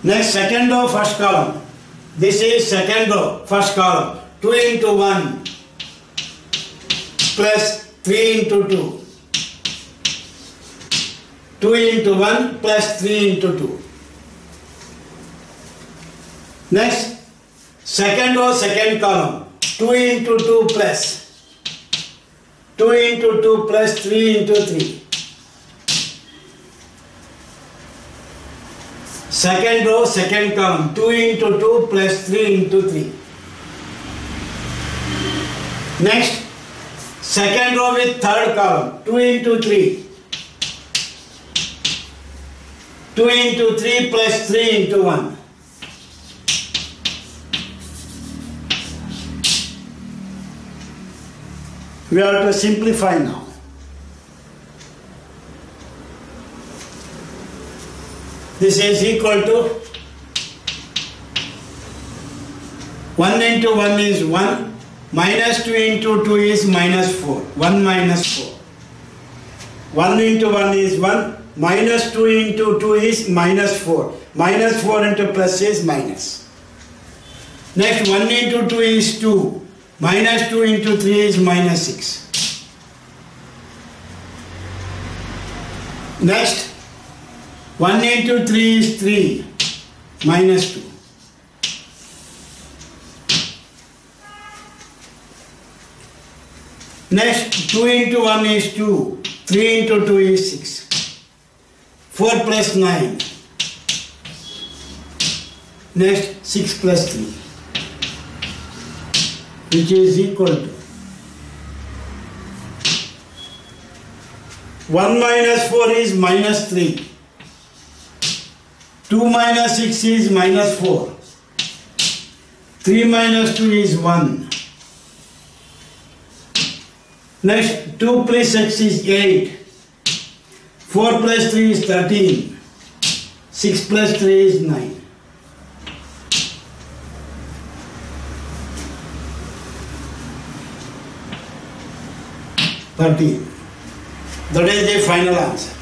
Next, second row, first column. This is second row, first column. 2 into 1 plus 3 into 2. 2 into 1 plus 3 into 2. Next, second row, second column. 2 into 2 plus. 2 into 2 plus 3 into 3. Second row, second column, 2 into 2 plus 3 into 3. Next, second row with third column, 2 into 3. 2 into 3 plus 3 into 1. We have to simplify now. This is equal to 1 into 1 is 1, minus 2 into 2 is minus 4, 1 minus 4. 1 into 1 is 1, minus 2 into 2 is minus 4, minus 4 into plus is minus. Next, 1 into 2 is 2, minus 2 into 3 is minus 6. Next, 1 into 3 is 3, minus 2. Next, 2 into 1 is 2, 3 into 2 is 6. 4 plus 9. Next, 6 plus 3, which is equal to 1 minus 4 is minus 3. 2 minus 6 is minus 4. 3 minus 2 is 1. Next, 2 plus 6 is 8. 4 plus 3 is 13. 6 plus 3 is 9. 13. That is the final answer.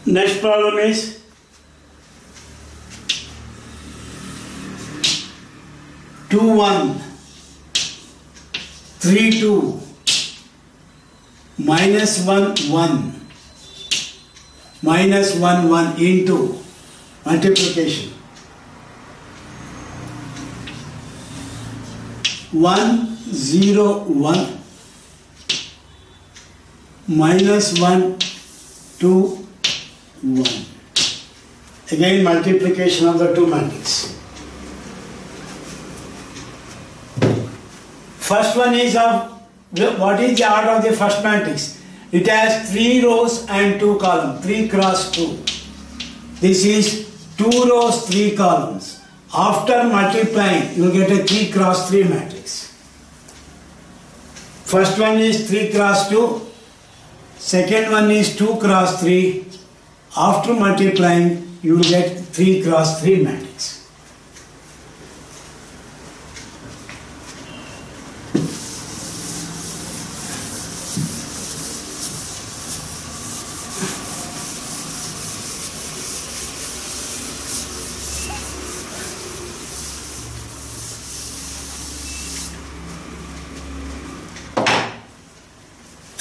Next problem is two 1 3 2 minus 1 1 minus 1 1 into multiplication 1 0 1 minus 1 2 1. Again multiplication of the two matrices. First one is of, what is the order of the first matrix? It has 3 rows and 2 columns, 3 cross 2. This is 2 rows, 3 columns. After multiplying, you will get a 3 cross 3 matrix. First one is 3 cross 2. Second one is 2 cross 3. After multiplying, you will get 3 cross 3 matrix.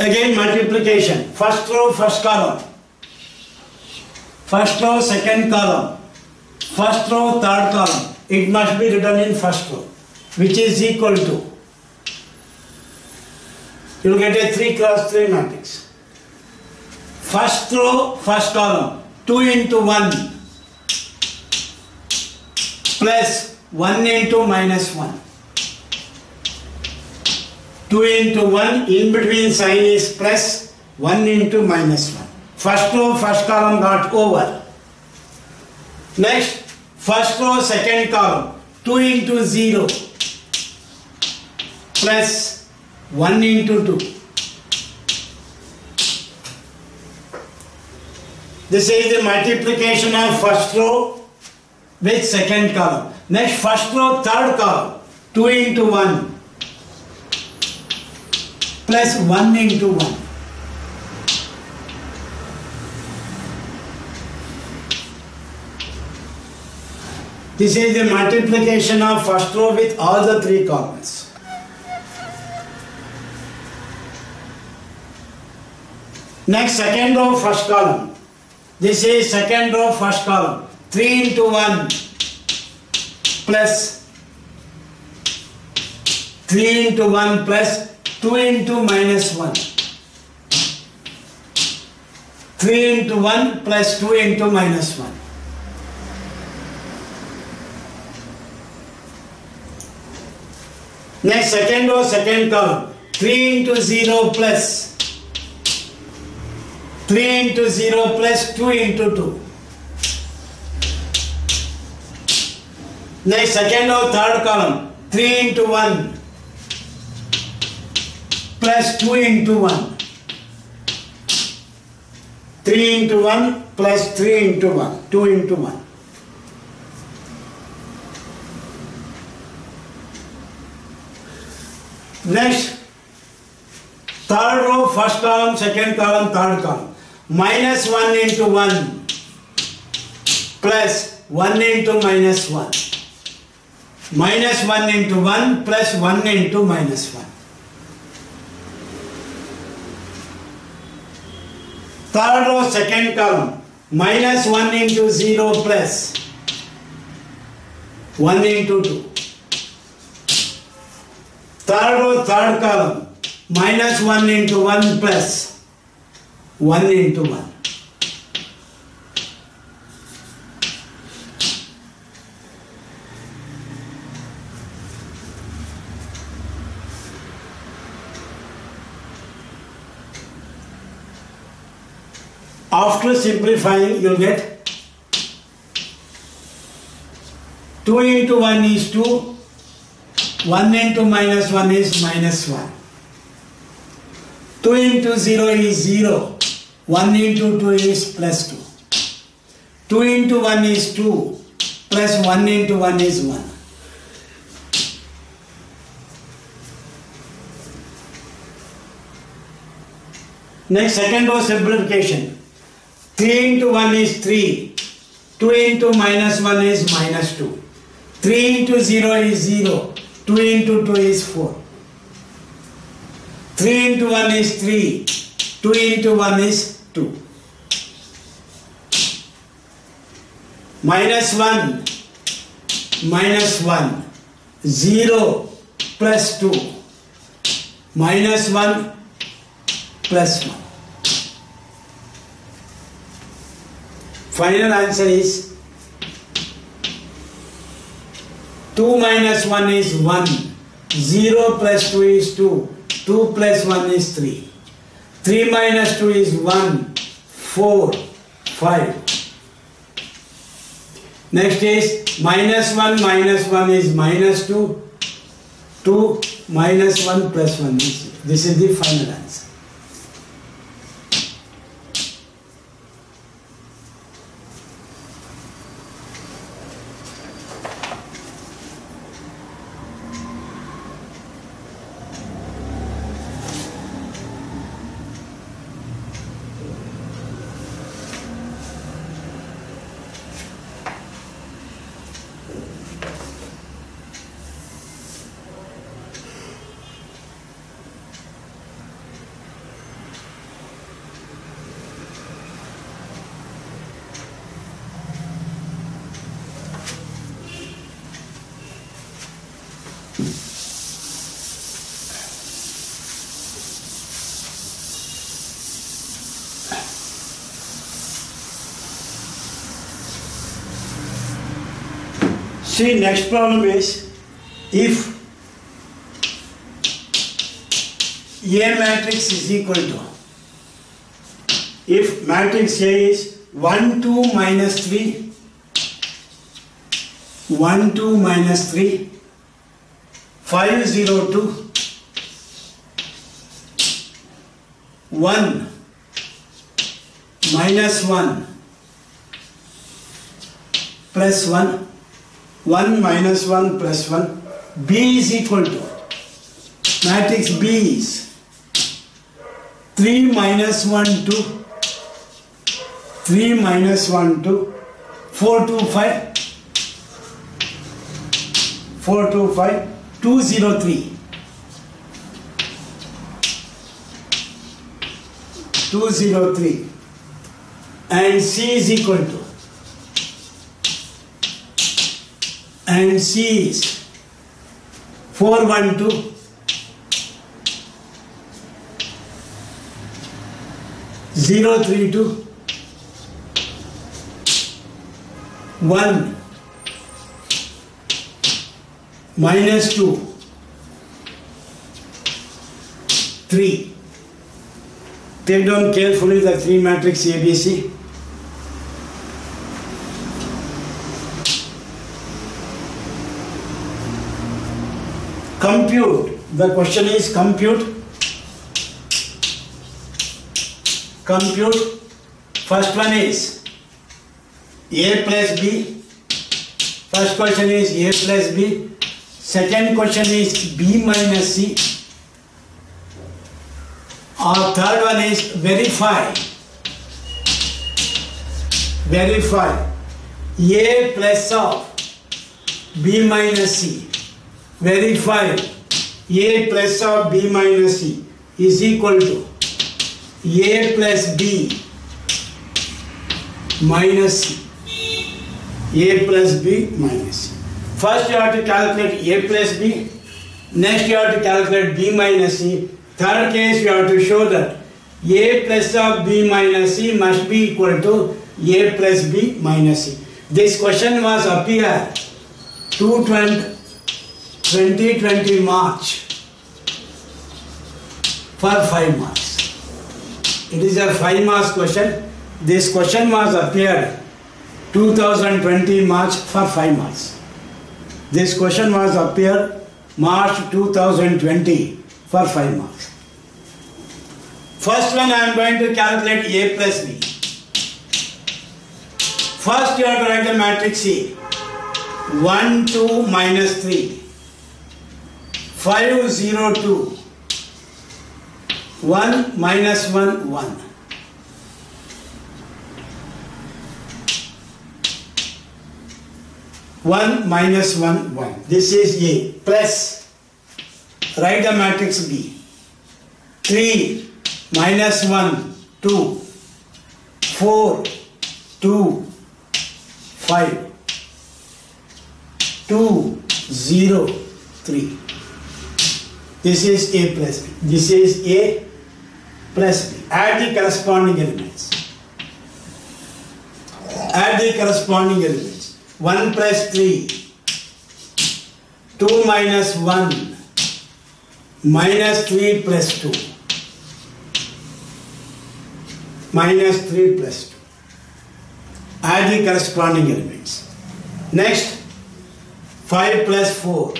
Again multiplication. First row, first column. First row, second column. First row, third column. It must be written in first row, which is equal to, you will get a 3 cross 3 matrix. First row, first column. 2 into 1 plus 1 into minus 1. 2 into 1, in between sign is plus, 1 into minus 1. First row, first column got over. Next, first row, second column, 2 into 0 plus 1 into 2. This is the multiplication of first row with second column. Next, first row, third column, 2 into 1. Plus 1 into 1. This is the multiplication of first row with all the 3 columns. Next, second row, first column. This is second row, first column. 3 into 1 plus 3 into 1 plus 2 into minus 1. 3 into 1 plus 2 into minus 1. Next, second row, second column. 3 into 0 plus 3 into 0 plus 2 into 2. Next, second row, third column. 3 into 1 plus 2 into 1. 3 into 1 plus 3 into 1. 2 into 1. Next, third row, first column, second column, third column. Minus 1 into 1 plus 1 into minus 1. Minus 1 into 1 plus 1 into minus 1. Third row, second column, minus 1 into 0 plus 1 into 2. Third row, third column, minus 1 into 1 plus 1 into 1. After simplifying, you will get 2 into 1 is 2, 1 into minus 1 is minus 1. 2 into 0 is 0, 1 into 2 is plus 2. 2 into 1 is 2, plus 1 into 1 is 1. Next, second row simplification. 3 into 1 is 3, 2 into minus 1 is minus 2. 3 into 0 is 0, 2 into 2 is 4. 3 into 1 is 3, 2 into 1 is 2. Minus 1, minus 1, 0 plus 2, minus 1 plus 1. Final answer is 2 minus 1 is 1, 0 plus 2 is 2. 2 plus 1 is 3. 3 minus 2 is 1, 4, 5. Next is minus 1 is minus 2. 2 minus 1 plus 1 is. This is the final answer. See, next problem is, if A matrix is equal to, if matrix A is 1, 2, minus 3, 1, 2, minus 3, 5, 0, 2, 1, minus 1, plus 1, 1 minus 1 plus 1, B is equal to, matrix B is 3 minus 1, 2, 3 minus 1, 2, 4, 2, 5, 4, 2, 5, 2, 0, 3, 2, 0, 3, and C is equal to, and C is 4, 1, 2, 0, 3, 2, 1, minus 2, 3. Take down carefully the 3 matrix ABC. Compute. The question is compute. Compute. First one is A plus B. First question is A plus B. Second question is B minus C. Or third one is verify. Verify A plus of B minus C. Verify A plus of B minus C is equal to A plus B minus C. A plus B minus C. First you have to calculate A plus B. Next you have to calculate B minus C. Third case you have to show that A plus of B minus C must be equal to A plus B minus C. This question was appeared 2020 March for 5 marks. It is a 5 marks question. This question was appeared 2020 March for 5 marks. This question was appeared March 2020 for 5 marks. First one I am going to calculate A plus B. First you have to write the matrix C. 1, 2, minus 3. 5, 0, 2. 1, minus 1, 1. 1 minus 1, 1. This is A. Plus, write the matrix B. 3 minus 1, 2. 4, 2, 5. 2, 0, 3. This is A plus B. This is A plus B. Add the corresponding elements. Add the corresponding elements. 1 plus 3. 2 minus 1. minus 3 plus 2. Minus 3 plus 2. Add the corresponding elements. Next, 5 plus 4.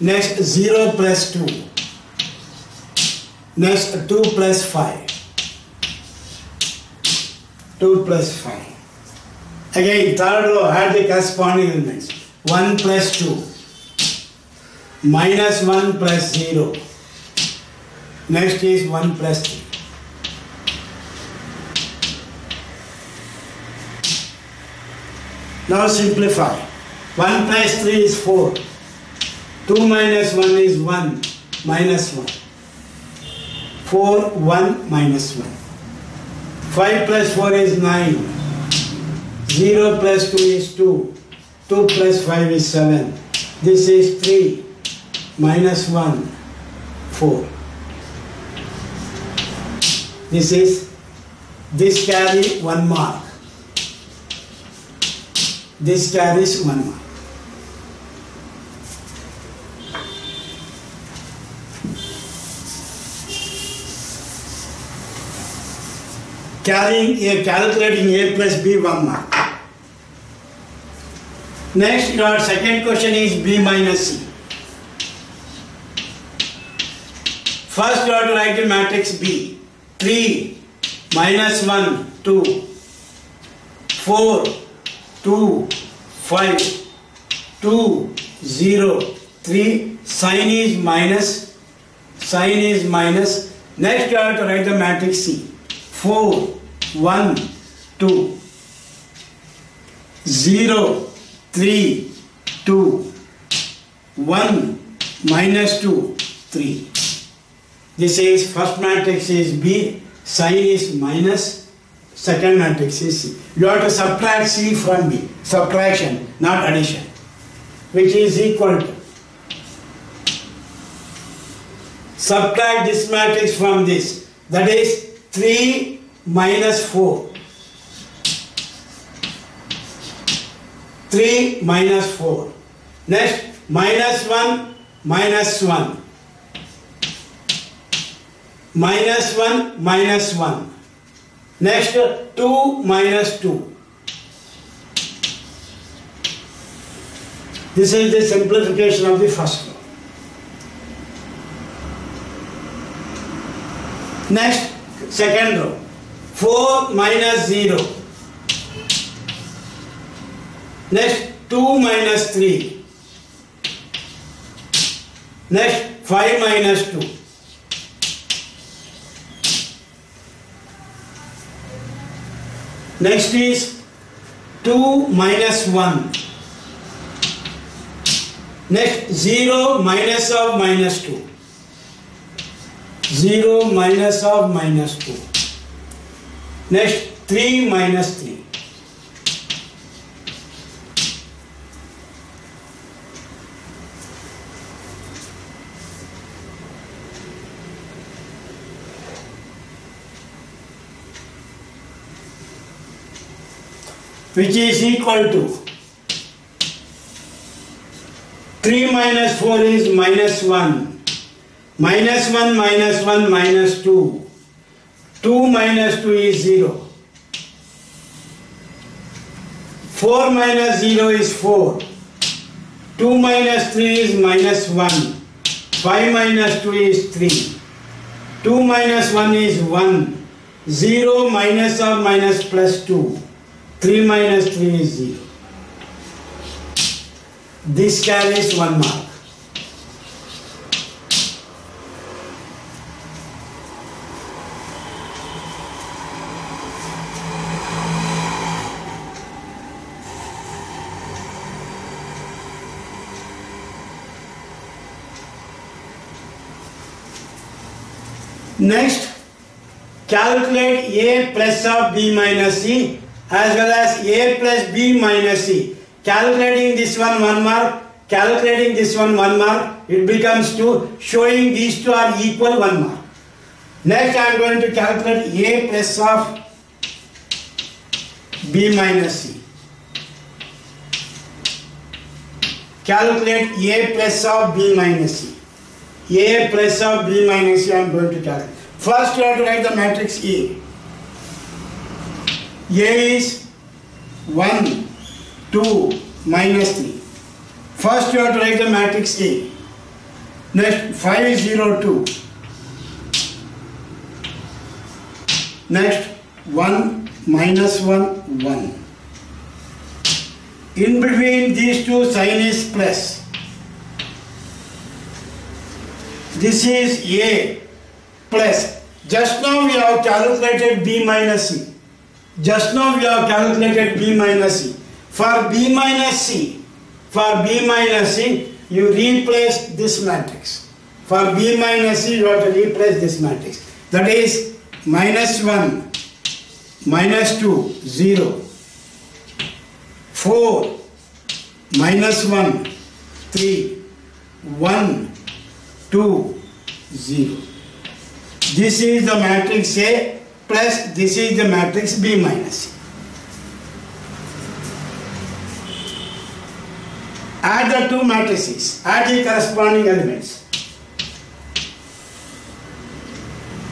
Next, 0 plus 2. Next, 2 plus 5. 2 plus 5. Again, third row, add the corresponding elements. 1 plus 2. Minus 1 plus 0. Next is 1 plus 3. Now simplify. 1 plus 3 is 4. 2 minus 1 is 1 minus 1. 4, 1 minus 1. 5 plus 4 is 9. 0 plus 2 is 2. 2 plus 5 is 7. This is 3 minus 1, 4. This carry 1 mark. This carries 1 mark. Calculating A plus B 1 mark. Next, your second question is B minus C. First, you have to write the matrix B. 3 minus 1, 2. 4, 2, 5, 2, 0, 3. Sign is minus. Next, you have to write the matrix C. 4, 1, 2, 0, 3, 2, 1, minus 2, 3. This is first matrix is B, sign is minus, second matrix is C. You have to subtract C from B. Subtraction, not addition. Which is equal to. Subtract this matrix from this. That is 3 minus 4. 3 minus 4. Next, minus 1, minus 1. Minus 1, minus 1. Next, 2 minus 2. This is the simplification of the first row. Next, second row. 4 minus 0. Next, 2 minus 3. Next, 5 minus 2. Next is 2 minus 1. Next, 0 minus of minus 2. 0 minus of minus 2. Next, 3 minus 3. Which is equal to 3 minus 4 is minus 1. Minus 1 minus 1 minus 2. 2 minus 2 is 0. 4 minus 0 is 4. 2 minus 3 is minus 1. 5 minus 2 is 3. 2 minus 1 is 1. 0 minus of minus plus 2. 3 minus 3 is 0. This carries 1 mark. Next, calculate A plus of B minus C as well as A plus B minus C. Calculating this one 1 mark, calculating this one 1 mark, it becomes 2, showing these two are equal 1 mark. Next I am going to calculate A plus of B minus C. calculate A plus of B minus C. A plus of B minus C I am going to calculate. First you have to write the matrix A. A is 1, 2, minus 3. First you have to write the matrix A. Next 5, 0, 2. Next 1, minus 1, 1. In between these two sign is plus. This is A plus. Just now we have calculated B minus C. Just now we have calculated B minus C. For B minus C, you replace this matrix. For B minus C, you have to replace this matrix. That is minus 1, minus 2, 0. 4, minus 1, 3, 1, 2, 0. This is the matrix A plus this is the matrix B minus C. Add the two matrices, add the corresponding elements.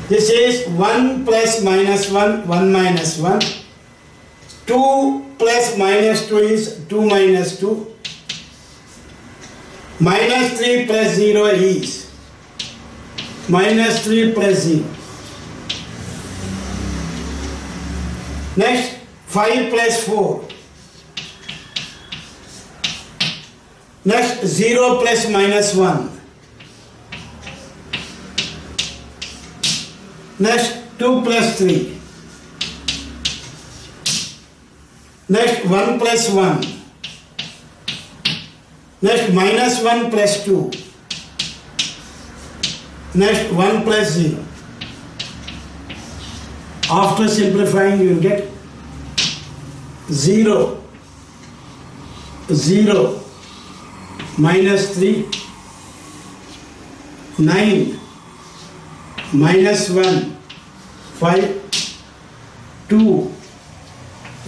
This is 1 plus minus 1, 1 minus 1. 2 plus minus 2 is 2 minus 2. Minus 3 plus 0 is minus 3 plus 0. Next 5 plus 4. Next 0 plus minus 1. Next 2 plus 3. Next 1 plus 1. Next minus 1 plus 2. Next 1 plus 0. After simplifying you will get 0, 0, minus 3, 9, minus 1, 5, 2,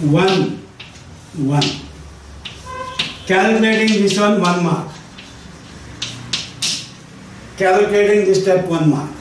1, 1. Calculating this one, 1 mark. Calculating this step, 1 mark.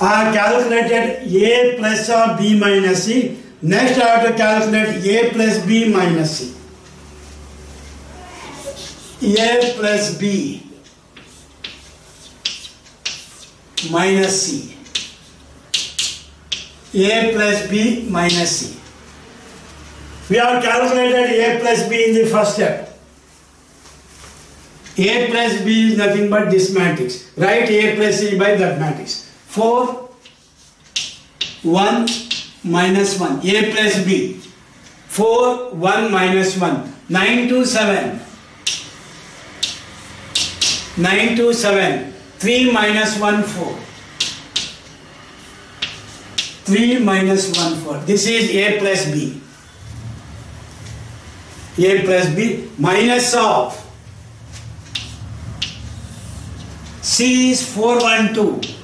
I calculated A plus of B minus C. Next I have to calculate A plus B minus C. A plus B minus C. A plus B minus C. We have calculated A plus B in the first step. A plus B is nothing but this matrix. Write A plus C by that matrix. 4, 1, minus 1. A plus B. 4, 1, minus 1. 9 to 7. 9 to 7. 3 minus 1, 4. 3 minus 1, 4. This is A plus B. A plus B minus of C is 412.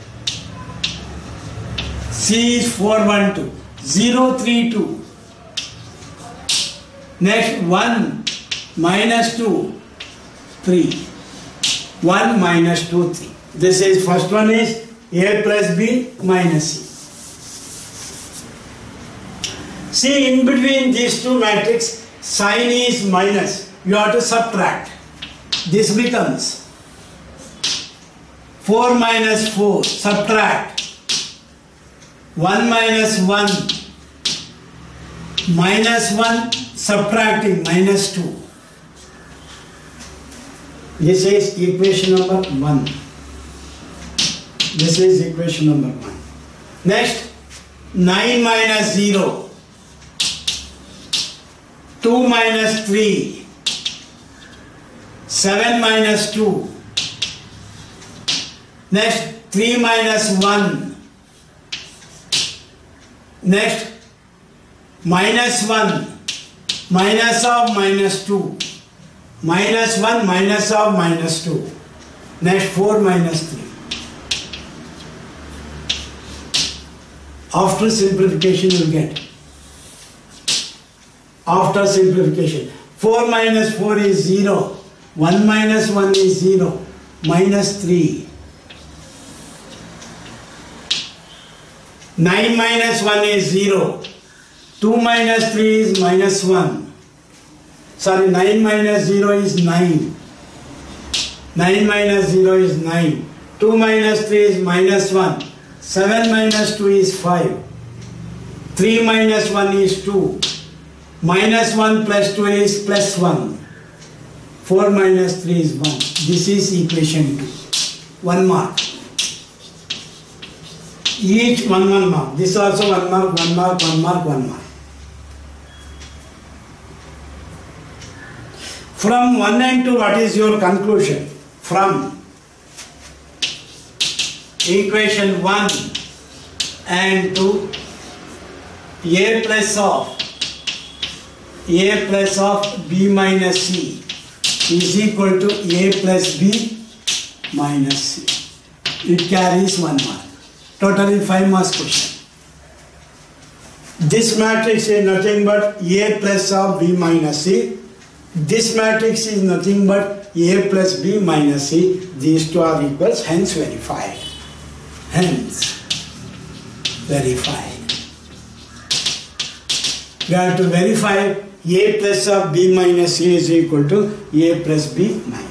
C is 412. 032. Next 1 minus 2, 3. 1 minus 2, 3. This is first one is A plus B minus C. See, in between these two matrices, sign is minus. You have to subtract. This becomes 4 minus 4. Subtract. 1 minus 1. Minus 1. Subtracting. Minus 2. This is equation number 1. This is equation number 1. Next, 9 minus 0. 2 minus 3. 7 minus 2. Next, 3 minus 1. Next, minus 1, minus of minus 2. Minus 1, minus of minus 2. Next, 4 minus 3. After simplification you will get. After simplification. 4 minus 4 is 0. 1 minus 1 is 0. Minus 3. 9 minus 1 is 0. 2 minus 3 is minus 1. Sorry, 9 minus 0 is 9. 9 minus 0 is 9. 2 minus 3 is minus 1. 7 minus 2 is 5. 3 minus 1 is 2. Minus 1 plus 2 is plus 1. 4 minus 3 is 1. This is equation 2. 1 mark. Each 1 mark. This also 1 mark, 1 mark, 1 mark, 1 mark. From 1 and 2, what is your conclusion? From equation 1 and 2, a plus of b minus c is equal to a plus b minus c. It carries 1 mark. Totally 5 marks question. This matrix is nothing but a plus of b minus c. This matrix is nothing but a plus b minus c. These two are equals, hence verified. Hence verified. We have to verify a plus of b minus c is equal to a plus b minus.